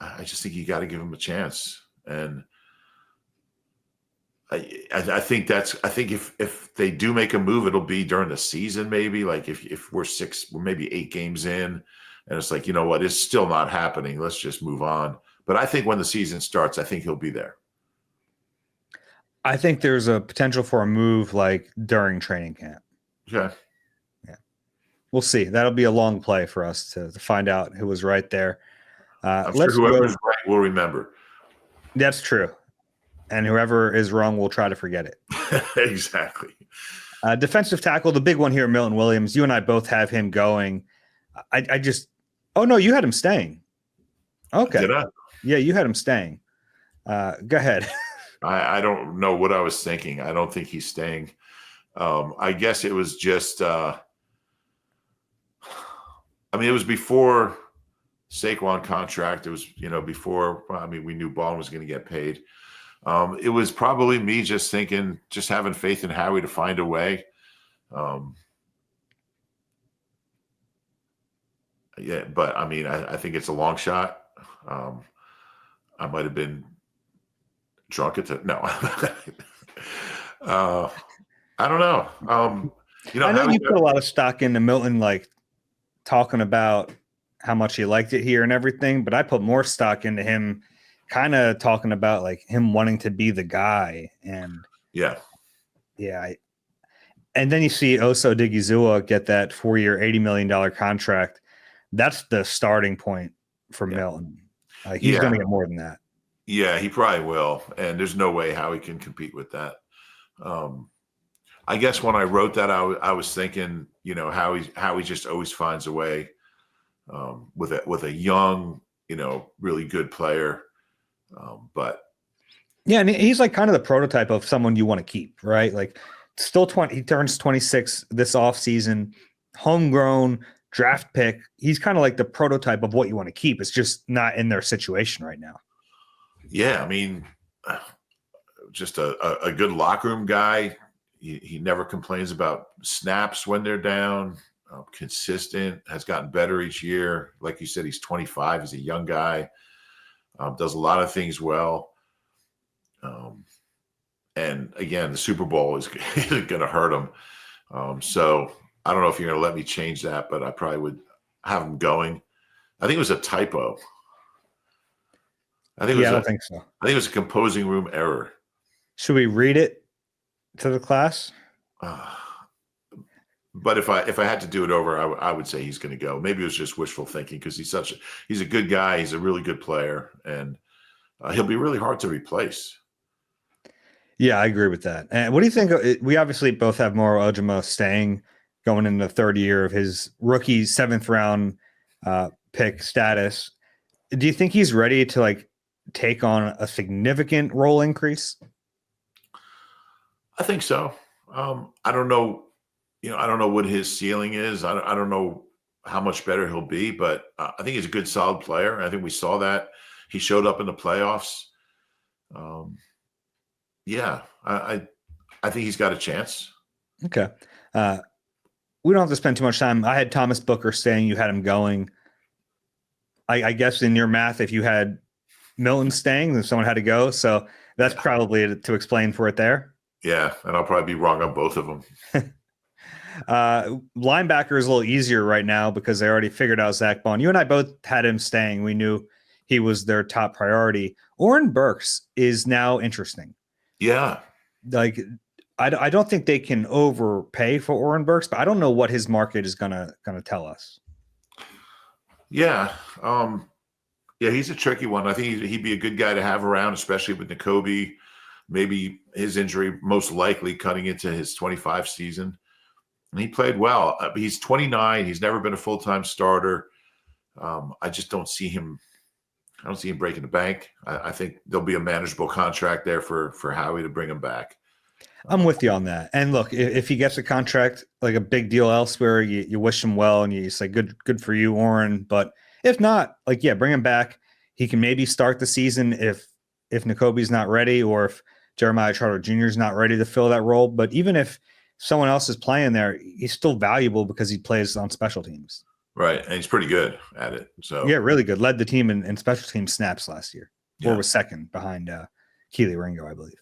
I just think you got to give him a chance. And I think if they do make a move, it'll be during the season, maybe like if we're maybe 8 games in and it's like, you know what, it's still not happening. Let's just move on. But I think when the season starts, I think he'll be there. I think there's a potential for a move like during training camp. Okay. We'll see. That'll be a long play for us to find out who was right there. I'm sure whoever's right will remember. That's true. And whoever is wrong will try to forget it. Exactly. Defensive tackle, the big one here, Milton Williams. You and I both have him going. Oh, no, you had him staying. Okay. Did I? Yeah, you had him staying. Go ahead. I don't know what I was thinking. I don't think he's staying. I guess it was just it was before Saquon contract. It was, before, we knew Baun was going to get paid. It was probably me just thinking, just having faith in Howie to find a way. But I think it's a long shot. I might have been drunk no. I don't know. I know you put a lot of stock into Milton, like talking about how much he liked it here and everything, but I put more stock into him kind of talking about like him wanting to be the guy. And and then you see Oso Digizua get that 4-year, $80 million contract. That's the starting point for Milton. Like he's going to get more than that. Yeah, he probably will. And there's no way how he can compete with that. I guess when I wrote that, I was thinking, how he just always finds a way with a young, really good player. But yeah, and he's like kind of the prototype of someone you want to keep, right? Like still 20, he turns 26 this offseason, homegrown draft pick. He's kind of like the prototype of what you want to keep. It's just not in their situation right now. Yeah, just a good locker room guy. He never complains about snaps when they're down. Consistent, has gotten better each year. Like you said, he's 25. He's a young guy. Does a lot of things well. And again, the Super Bowl is going to hurt him. So I don't know if you're going to let me change that, but I probably would have him going. I think it was a typo. I don't think so. I think it was a composing room error. Should we read it to the class? But if I had to do it over, I would say he's going to go. Maybe it was just wishful thinking because he's a good guy. He's a really good player, and he'll be really hard to replace. Yeah, I agree with that. And what do you think? We obviously both have Moro Ojima staying, going in the third year of his rookie 7th round pick status. Do you think he's ready to like take on a significant role increase? I think so. I don't know. I don't know what his ceiling is. I don't know how much better he'll be, but I think he's a good, solid player. I think we saw that. He showed up in the playoffs. I think he's got a chance. Okay. We don't have to spend too much time. I had Thomas Booker saying you had him going. I guess in your math, if you had Milton staying, then someone had to go. So that's probably to explain for it there. Yeah, and I'll probably be wrong on both of them. Linebacker is a little easier right now because they already figured out Zack Baun. You and I both had him staying. We knew he was their top priority. Oren Burks is now interesting. Yeah. Like, I don't think they can overpay for Oren Burks, but I don't know what his market is gonna tell us. Yeah. He's a tricky one. I think he'd be a good guy to have around, especially with Nakobe. Maybe his injury most likely cutting into his 25 season. And he played well. He's 29. He's never been a full-time starter. I just don't see him. I don't see him breaking the bank. I think there'll be a manageable contract there for Howie to bring him back. I'm with you on that. And look, if he gets a contract, like a big deal elsewhere, you wish him well and you say, good for you, Oren. But if not, bring him back. He can maybe start the season if Nakobe's not ready, or if Jeremiah Trotter Jr. is not ready to fill that role. But even if someone else is playing there, he's still valuable because he plays on special teams. Right. And he's pretty good at it. So yeah, really good. Led the team in special team snaps last year, yeah. or was second behind Keely Ringo, I believe.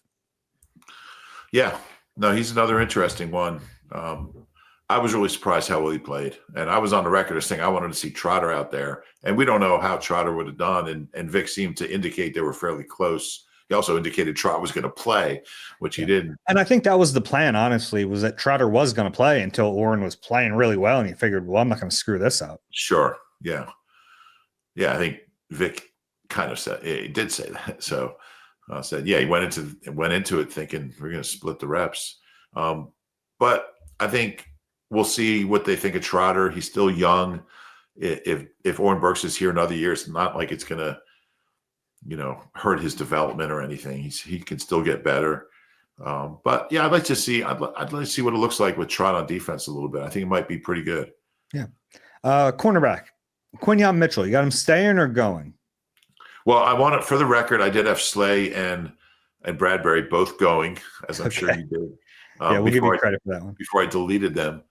Yeah. No, he's another interesting one. I was really surprised how well he played. And I was on the record as saying I wanted to see Trotter out there. And we don't know how Trotter would have done. And Vic seemed to indicate they were fairly close. He also indicated Trotter was going to play, which he didn't. And I think that was the plan, honestly, was that Trotter was going to play until Oren was playing really well. And he figured, well, I'm not going to screw this up. Sure. Yeah. Yeah. I think Vic kind of said, he did say that. So I said, yeah, he went into it thinking we're going to split the reps. But I think we'll see what they think of Trotter. He's still young. If Oren Burks is here another year, it's not like it's going to, hurt his development or anything. He can still get better. But yeah, I'd like to see what it looks like with Trot on defense a little bit. I think it might be pretty good. Yeah. Cornerback Quinyon Mitchell, you got him staying or going? Well, I want it for the record. I did have Slay and Bradbury both going, as I'm sure you did. Yeah, we'll give you credit for that one. Before I deleted them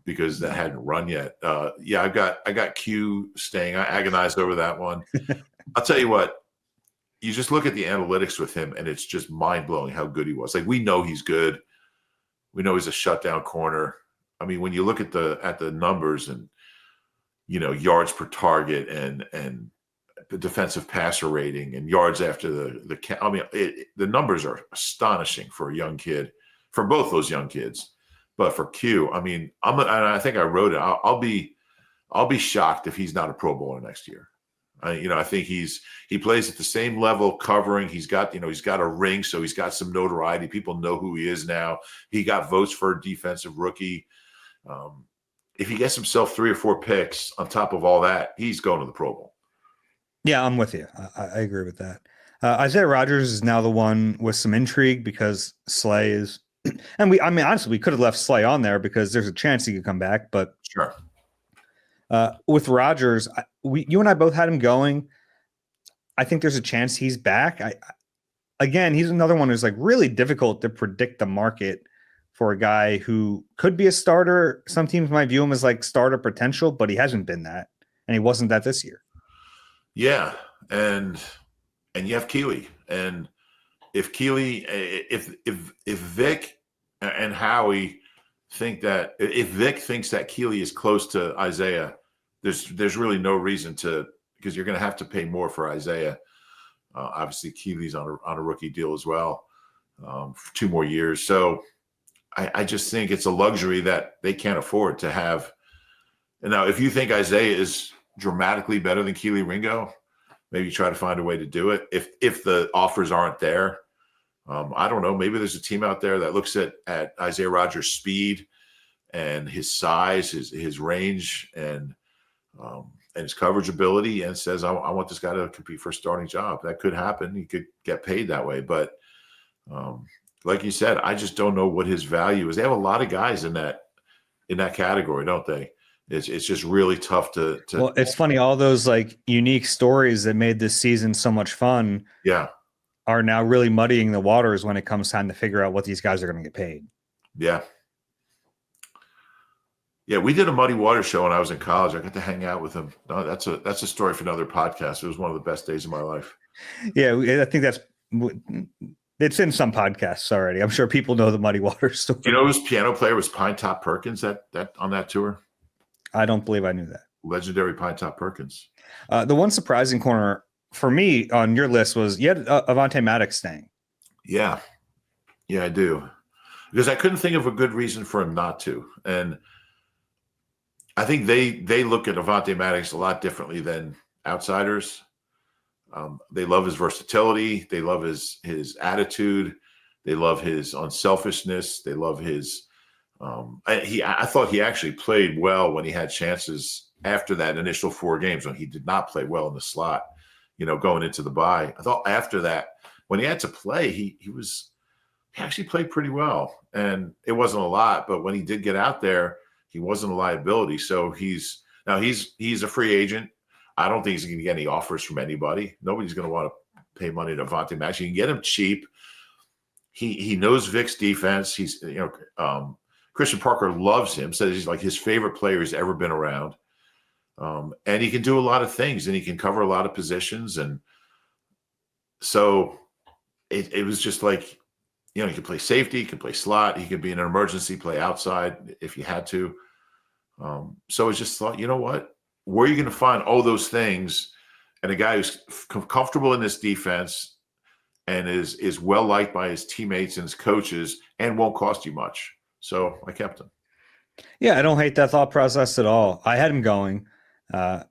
because that hadn't run yet. I got Q staying. I agonized over that one. I'll tell you what. You just look at the analytics with him, and it's just mind-blowing how good he was. Like, we know he's good. We know he's a shutdown corner. I mean, when you look at the numbers and, yards per target and the defensive passer rating and yards after the numbers are astonishing for a young kid, for both those young kids. But for Q, I mean, I think I wrote it. I'll be shocked if he's not a Pro Bowler next year. I think he plays at the same level covering. He's got a ring, so he's got some notoriety. People know who he is now. He got votes for defensive rookie. If he gets himself 3 or 4 picks on top of all that, he's going to the Pro Bowl. Yeah, I'm with you. I agree with that. Isaiah Rodgers is now the one with some intrigue because Slay is, and honestly, we could have left Slay on there because there's a chance he could come back, but sure. With Rodgers, you and I both had him going. I think there's a chance he's back. Again, he's another one who's like really difficult to predict the market for a guy who could be a starter. Some teams might view him as like starter potential, but he hasn't been that, and he wasn't that this year. Yeah, and you have Keely, and if Vic and Howie think that if Vic thinks that Keely is close to Isaiah, there's really no reason to, because you're going to have to pay more for Isaiah. Obviously, Keely's on a rookie deal as well for 2 more years. So I just think it's a luxury that they can't afford to have. And now, if you think Isaiah is dramatically better than Keely Ringo, maybe try to find a way to do it. If the offers aren't there, I don't know. Maybe there's a team out there that looks at Isaiah Rodgers' speed and his size, his range, and his coverage ability, and says, I want this guy to compete for a starting job. That could happen. He could get paid that way. But like you said, I just don't know what his value is. They have a lot of guys in that category, don't they? It's just really tough to. Well, it's funny. All those like unique stories that made this season so much fun. Yeah. Are now really muddying the waters when it comes time to figure out what these guys are going to get paid. Yeah. Yeah, we did a Muddy Water show when I was in college. I got to hang out with him. No, that's a story for another podcast. It was one of the best days of my life. Yeah, I think it's in some podcasts already. I'm sure people know the Muddy Water story. Do you know whose piano player was Pine Top Perkins that on that tour? I don't believe I knew that. Legendary Pine Top Perkins. The one surprising corner for me on your list was you had Avonte Maddox staying. Yeah, I do, because I couldn't think of a good reason for him not to, and I think they look at Avonte Maddox a lot differently than outsiders. They love his versatility. They love his attitude. They love his unselfishness. They love his. I thought he actually played well when he had chances after that initial 4 games when he did not play well in the slot. Going into the bye. I thought after that, when he had to play, he actually played pretty well, and it wasn't a lot. But when he did get out there, he wasn't a liability. So he's a free agent. I don't think he's going to get any offers from anybody. Nobody's going to want to pay money to Avonte Maddox. You can get him cheap. He knows Vic's defense. Christian Parker loves him, says he's like his favorite player he's ever been around. And he can do a lot of things, and he can cover a lot of positions. And so it was just like, he could play safety, he could play slot, he could be in an emergency, play outside if you had to. So it's just thought, you know what? Where are you going to find all those things? And a guy who's comfortable in this defense and is well liked by his teammates and his coaches and won't cost you much. So I kept him. Yeah, I don't hate that thought process at all. I had him going, but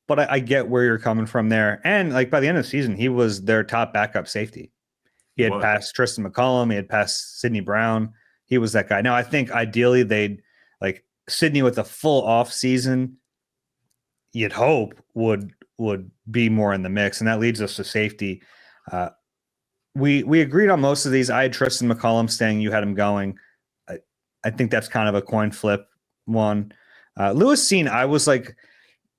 I get where you're coming from there. And like by the end of the season, he was their top backup safety. He had passed Tristan McCollum. He had passed Sidney Brown. He was that guy. Now, I think ideally they'd like Sidney with a full off season, you'd hope would be more in the mix. And that leads us to safety. We agreed on most of these. I had Tristan McCollum staying. You had him going. I think that's kind of a coin flip one. Lewis Cine, I was like,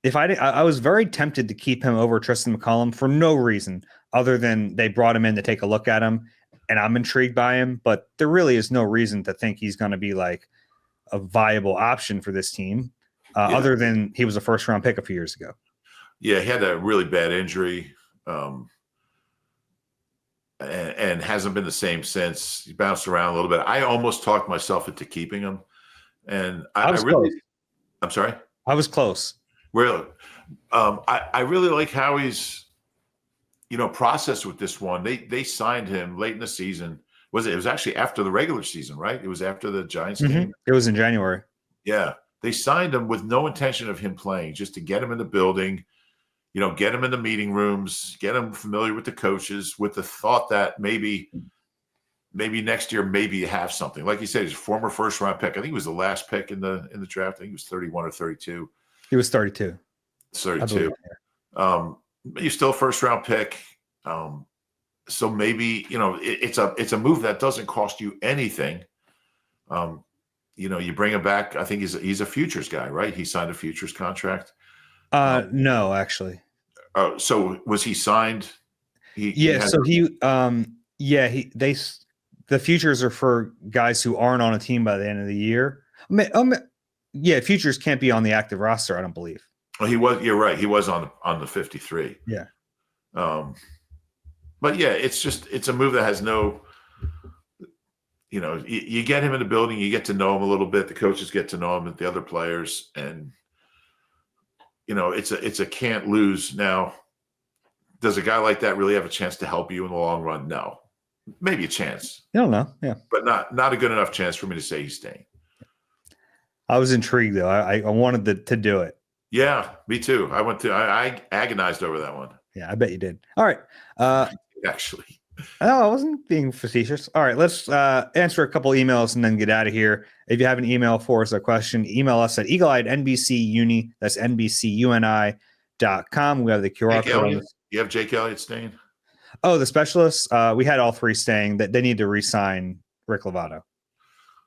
I was very tempted to keep him over Tristan McCollum for no reason other than they brought him in to take a look at him, and I'm intrigued by him. But there really is no reason to think he's going to be like a viable option for this team, other than he was a first-round pick a few years ago. Yeah, he had a really bad injury, and hasn't been the same since. He bounced around a little bit. I almost talked myself into keeping him, and I'm sorry, I was close. Really, I really like how he's, processed with this one. They signed him late in the season. It was actually after the regular season, right? It was after the Giants game. It was in January. Yeah, they signed him with no intention of him playing, just to get him in the building, get him in the meeting rooms, get him familiar with the coaches, with the thought that maybe next year, maybe you have something. Like you said, he's a former first-round pick. I think he was the last pick in the draft. I think he was 31 or 32. He was 32. 32. He's still a first-round pick. So maybe, it's a move that doesn't cost you anything. You bring him back. I think he's a futures guy, right? He signed a futures contract. No, actually. So was he signed? The futures are for guys who aren't on a team by the end of the year. Futures can't be on the active roster, I don't believe. Well, he was. You're right. He was on the 53. Yeah. But yeah, it's a move that has no. You get him in the building, you get to know him a little bit. The coaches get to know him, the other players, and it's a can't lose. Now, does a guy like that really have a chance to help you in the long run? No, maybe a chance. I don't know. Yeah, but not a good enough chance for me to say he's staying. I was intrigued though. I wanted to do it. Yeah, me too. I agonized over that one. Yeah, I bet you did. All right. Actually. No, I wasn't being facetious. All right, let's answer a couple emails and then get out of here. If you have an email for us, a question, email us at eagleeyednbcuni. That's nbcuni.com. We have the QR code. You have Jake Elliott staying? Oh, the specialists? We had all three staying. That they need to re-sign Rick Lovato.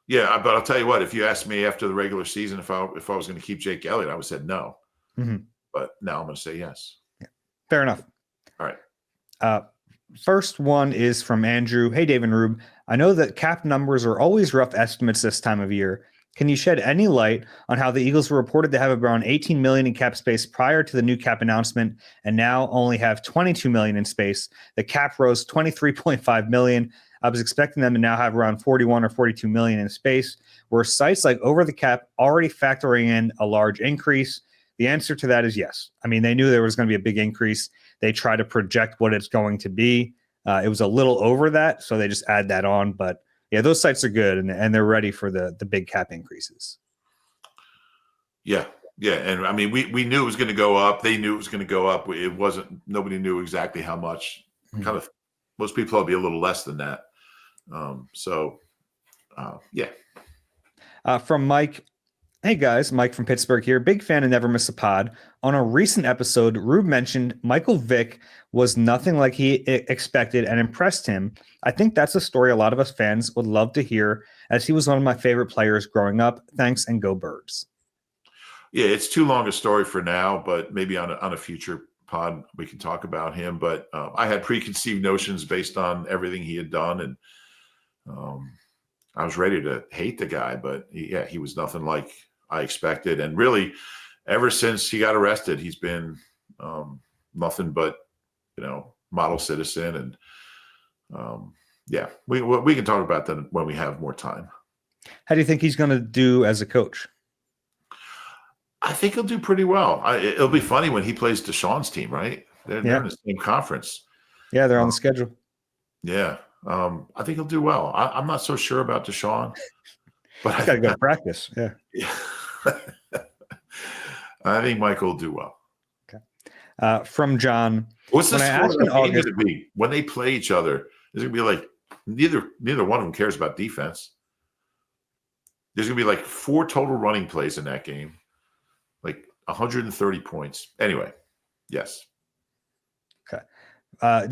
Yeah, but I'll tell you what, if you asked me after the regular season if I was going to keep Jake Elliott, I would have said no. Mm-hmm. But now I'm going to say yes. Yeah. Fair enough. All right. First one is from Andrew. Hey, Dave and Rube. I know that cap numbers are always rough estimates this time of year. Can you shed any light on how the Eagles were reported to have around $18 million in cap space prior to the new cap announcement and now only have $22 million in space? The cap rose $23.5 million. I was expecting them to now have around $41 or $42 million in space. Were sites like Over the Cap already factoring in a large increase? The answer to that is yes. I mean, they knew there was going to be a big increase. They try to project what it's going to be. It was a little over that, so they just add that on. But yeah, those sites are good, and they're ready for the big cap increases. Yeah, and I mean, we knew it was going to go up. They knew it was going to go up. It wasn't. Nobody knew exactly how much. Mm-hmm. Kind of, most people will be a little less than that. Yeah. From Mike. Hey guys, Mike from Pittsburgh here. Big fan and never miss a pod. On a recent episode, Rube mentioned Michael Vick was nothing like he expected and impressed him. I think that's a story a lot of us fans would love to hear, as he was one of my favorite players growing up. Thanks and go Birds. Yeah, it's too long a story for now, but maybe on a future pod we can talk about him. But I had preconceived notions based on everything he had done, and I was ready to hate the guy, but he was nothing like I expected. And really, ever since he got arrested, he's been nothing but, model citizen. And we can talk about that when we have more time. How do you think he's going to do as a coach? I think he'll do pretty well. It'll be funny when he plays Deshaun's team, right? They're in the same conference. Yeah, they're on the schedule. Yeah. I think he'll do well. I'm not so sure about Deshaun, but I got to go to practice. Yeah. I think Michael will do well. Okay. From John. What's the score of the game going to be when they play each other? Is it going to be like neither one of them cares about defense? There's going to be like 4 total running plays in that game, like 130 points. Anyway, yes. Okay.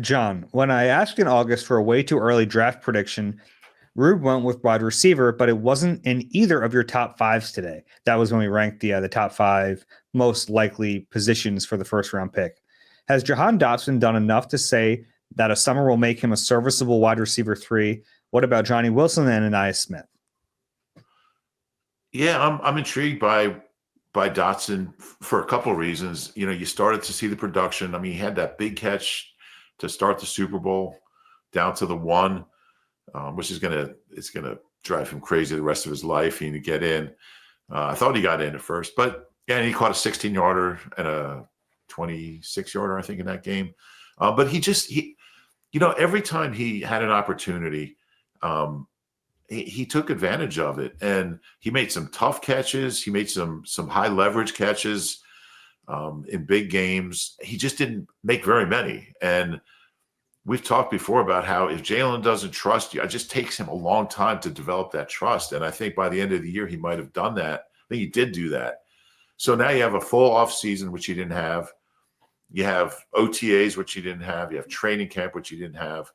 John, when I asked in August for a way too early draft prediction, Rube went with wide receiver, but it wasn't in either of your top 5s today. That was when we ranked the top 5 most likely positions for the first round pick. Has Jahan Dotson done enough to say that a summer will make him a serviceable wide receiver 3? What about Johnny Wilson and Anais Smith? Yeah, I'm intrigued by Dotson for a couple of reasons. You started to see the production. I mean, he had that big catch to start the Super Bowl down to the 1, which is it's gonna drive him crazy the rest of his life. He need to get in. I thought he got in at first, but he caught a 16-yarder and a 26-yarder, I think, in that game. But he every time he had an opportunity, he took advantage of it, and he made some tough catches. He made some high leverage catches in big games. He just didn't make very many. And we've talked before about how if Jalen doesn't trust you, it just takes him a long time to develop that trust. And I think by the end of the year, he might have done that. I think he did do that. So now you have a full off season, which he didn't have. You have OTAs, which he didn't have. You have training camp, which he didn't have.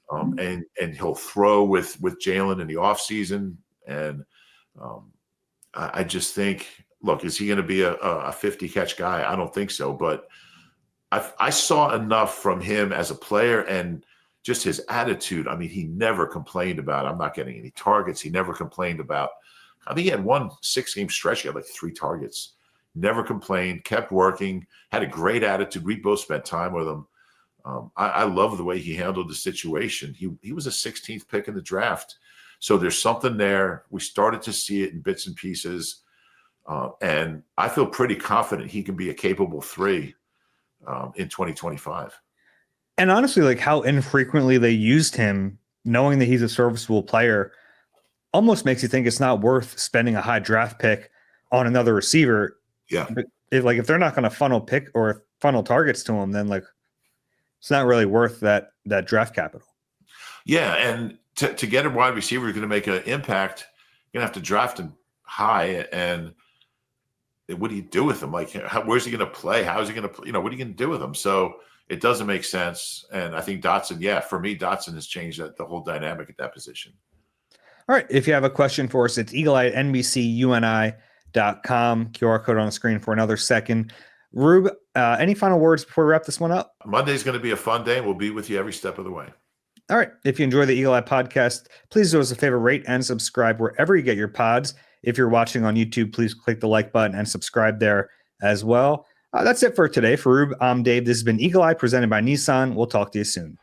And he'll throw with Jalen in the offseason. And I just think, look, is he going to be a 50 catch guy? I don't think so. But I saw enough from him as a player and just his attitude. I mean, he never complained about, I'm not getting any targets. He never complained about, he had one 6-game stretch. He had like 3 targets. Never complained, kept working, had a great attitude. We both spent time with him. I love the way he handled the situation. He was a 16th pick in the draft. So there's something there. We started to see it in bits and pieces. And I feel pretty confident he can be a capable 3 in 2025. And honestly, like how infrequently they used him, knowing that he's a serviceable player, almost makes you think it's not worth spending a high draft pick on another receiver. Yeah. But if they're not going to funnel targets to him, then it's not really worth that draft capital. Yeah. And to get a wide receiver who's going to make an impact, you're going to have to draft him high. And what do you do with him? Like, where's he going to play? How is he going to play? What are you going to do with him? So it doesn't make sense. And I think Dotson, for me, Dotson has changed the whole dynamic at that position. All right. If you have a question for us, it's eagle@nbcuni.com. QR code on the screen for another second. Rube, any final words before we wrap this one up? Monday's going to be a fun day. We'll be with you every step of the way. All right. If you enjoy the Eagle Eye podcast, please do us a favor, rate and subscribe wherever you get your pods. If you're watching on YouTube, please click the like button and subscribe there as well. That's it for today. For Rube, I'm Dave. This has been Eagle Eye presented by Nissan. We'll talk to you soon.